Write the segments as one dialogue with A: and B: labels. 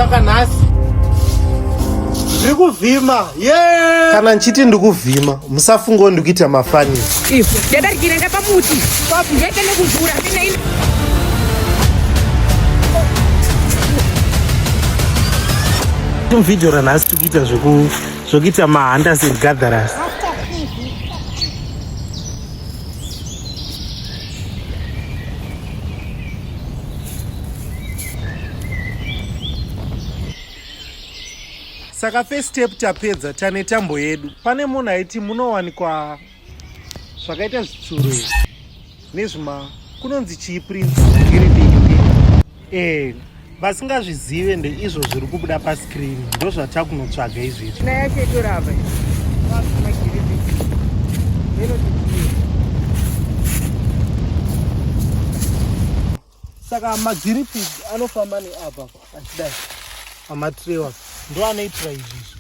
A: saka nhasi ndiri kuvhima kana nchiti ndikuvhima musafungawo ndikuita mafanisi
B: ndadarikira ndapamuti ndaita nekuvhura
A: vhidhio ranhasi tikuita zvokuita mahanders and gatherers. Saka first step tapedza tane tambo yedu. Pane munhu aiti munowanikwa zvakaita zvitsuro nezvima kunonzi chii prince vasingazvizive ndeizvo zviri kubuda pascreen ndo zvatakunotsvaga izvizvi. Saka magiripig anofamba neapa achidai amatrailer ndo anoitira izvizvi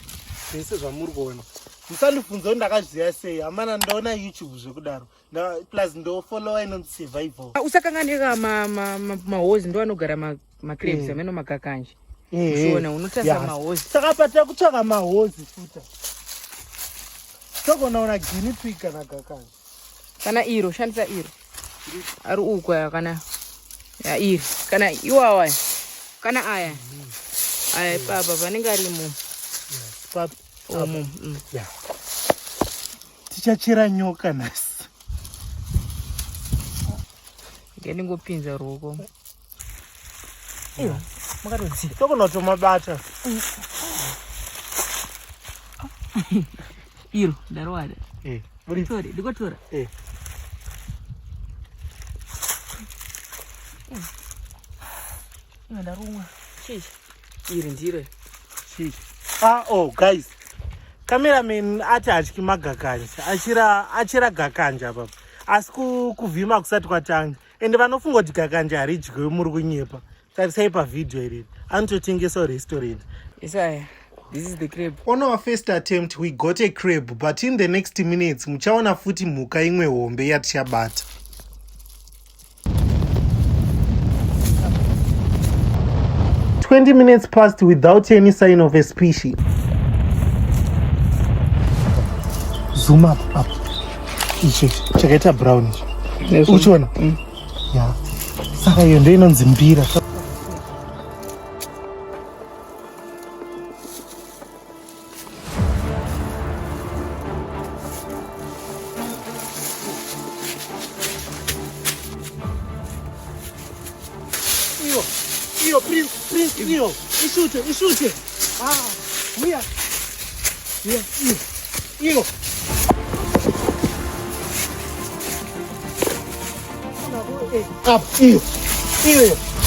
A: zvese zvamuri kuona. Musandibvunza kuti ndakazviziva sei, hamana ndaona YouTube zvekudaro plus ndofollowa inonzi survival.
B: Usakanganika mahozi ndo anogara macrabs ameno makakanje. Ushona unotarisa mahozi.
A: Saka patira kutsvaga mahozi futa. Togonaona guinea pig kana kakanje.
B: Kana iro shandisa iro. Ari ukwa kana ya iri kana iwawa kana aya. Aya baba vanenge arimo.
A: Papa tichachera nyoka nhasi.
B: Ngendingopinza ruoko.
A: Makatodziya togona kutomabata.
B: Iro ndarwada. Ndikotora. Ndarumwa. Chichi. Iri ndiro.
A: Chichi. Guys. Cameraman ati hatyi magakanja. Achira gakanja papa. Asi kuvhima kusati kwatanga. Ende vanofunga kuti gakanja haridyiwe muri kunyepa. Tarisai pavidhio iri. Anototengesa restaurant.
B: Isaya. This is the crab.
A: On our first attempt we got a crab, but in the next minutes muchaona futi mhuka imwe hombe yatichabata. "20 minutes passed without any sign of a species." Zoom up. Ichi chakaita brown ichi. Uchiona? Yeah. Saka iyo ndo inonzi mbira. Iyo, Prince, iyo. Ishute. Uya. Iyo. Up, iyo.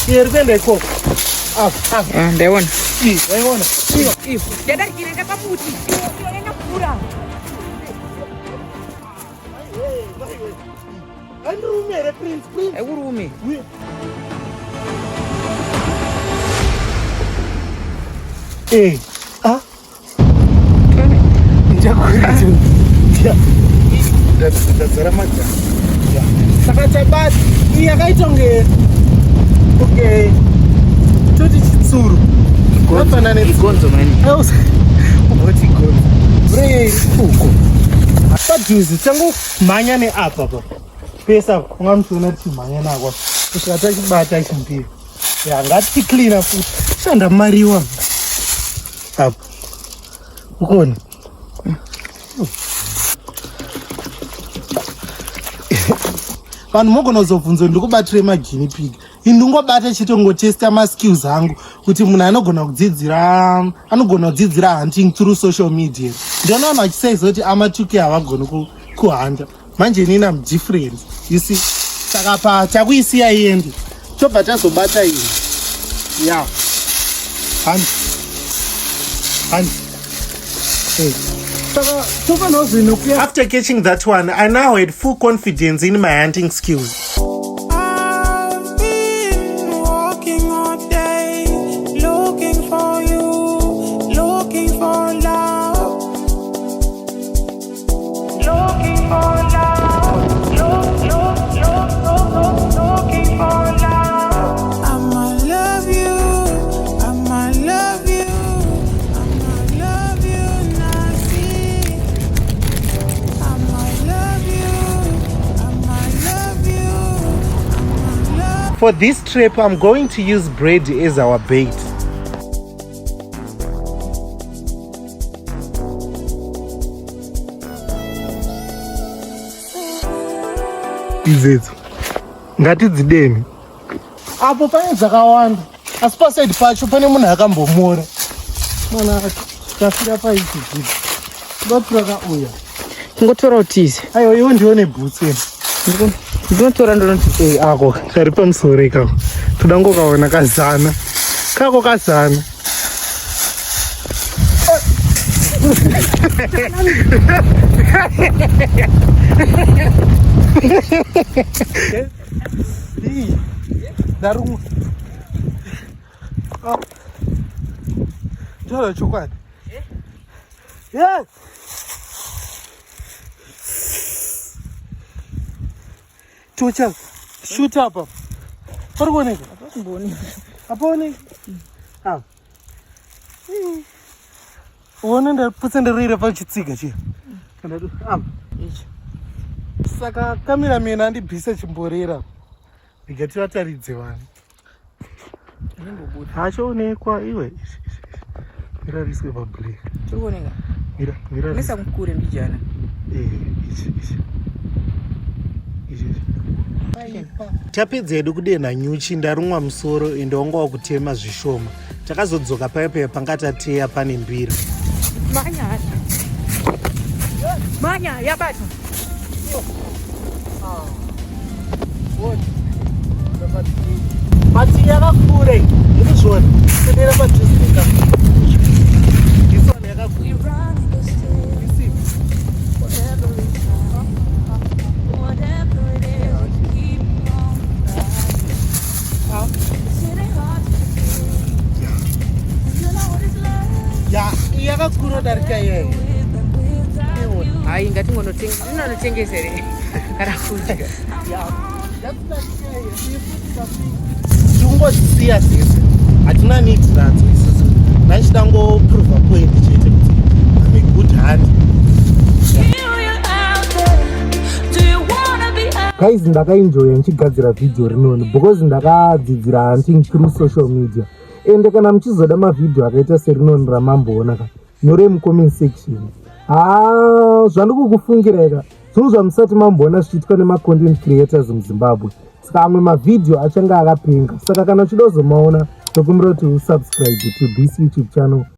A: Iri kuenda ikoko. Up.
B: Ndaiona.
A: Ndaiona. Iyo.
B: Ndadarikira ndapamuti. Enda kuvhura.
A: Andirume here Prince.
B: Ekurume.
A: Ndazara majani. Saka tabati iyi yakaita kunge toti chitsuru. Unofana
B: negonzo mani.
A: Ugoti gonzo. Bre fuko. Padhuzi tangomhanya neapa pa. Pesa ungamuona tichimhanya nako. Kusvika tachibata chimbiri. Ngati cleaner futi. Shanda mariwa. Apa. Ukona. Vanhu mogona kuzobvunza ndikubatire maguinea pig. Ndingobata chitongotesta maskills angu kuti munhu anogona kudzidzira hunting through social media. Ndinoona vanhu vachisaiza kuti amatuki havagoni kuhanda. Manje nina difference. You see? Saka takuisiya iende. Tobva tazobata iyi. Yeah. Hand. After catching that one, I now had full confidence in my hunting skills.
C: I've been walking all day, looking for you, looking for love, looking for love, looking for love. I'ma love you, I'ma love
A: For this trip, I'm going to use bread as our bait. Izeti ngatidzideni apo pane dzakawanda asi pasaidi pacho pane munhu akambomora mwana tafira paiti zvidzi ndotora kauya
B: kungotora utize
A: aiwa iwo ndione bhutsi
B: ndinotora ndonoti
A: ako kari pamusoro ikako toda ngokaona kazana kako kazana darumwa taura chokwadi chocha shuta apa pari kuoneka hapaoneki uone ndaputsa ndirire pachitsiga chiya saka kamera mena andibvise chimborera ndigati vataridze vanhu hachoonekwa iwe irariswe pabreak
B: chikuoneka
A: mira
B: nesa mukure mbijana
A: tapedza hedu kudenha nyuchi ndarumwa musoro ende wanga wakutema zvishoma takazodzoka paya panga tateya pane mbira
B: manya yabata
A: mati yakakure irikuzvona sedera padhisika isona yakakure yakakura darika iyeyo
B: hai ngatingonotengesere kana kudya
A: tingozisiya sese hatina nidi nadzo isusu nachida ngoprova point chete kuti ame good hand guys ndakaenjoya ndichigadzira vhidhiyo rinoni because ndakadzidzira hunting through social media ende kana muchizoda mavhidhiyo akaita serinoni ramamboona ka nyorei mucomment section zvandikukufungira ika zvinhu zvamusati mamboona zvichiitwa nemacontent creators muzimbabwe saka amwe mavhidhiyo achange akapenga saka kana uchida kuzomaona tokumbira kuti usubscribe to this YouTube channel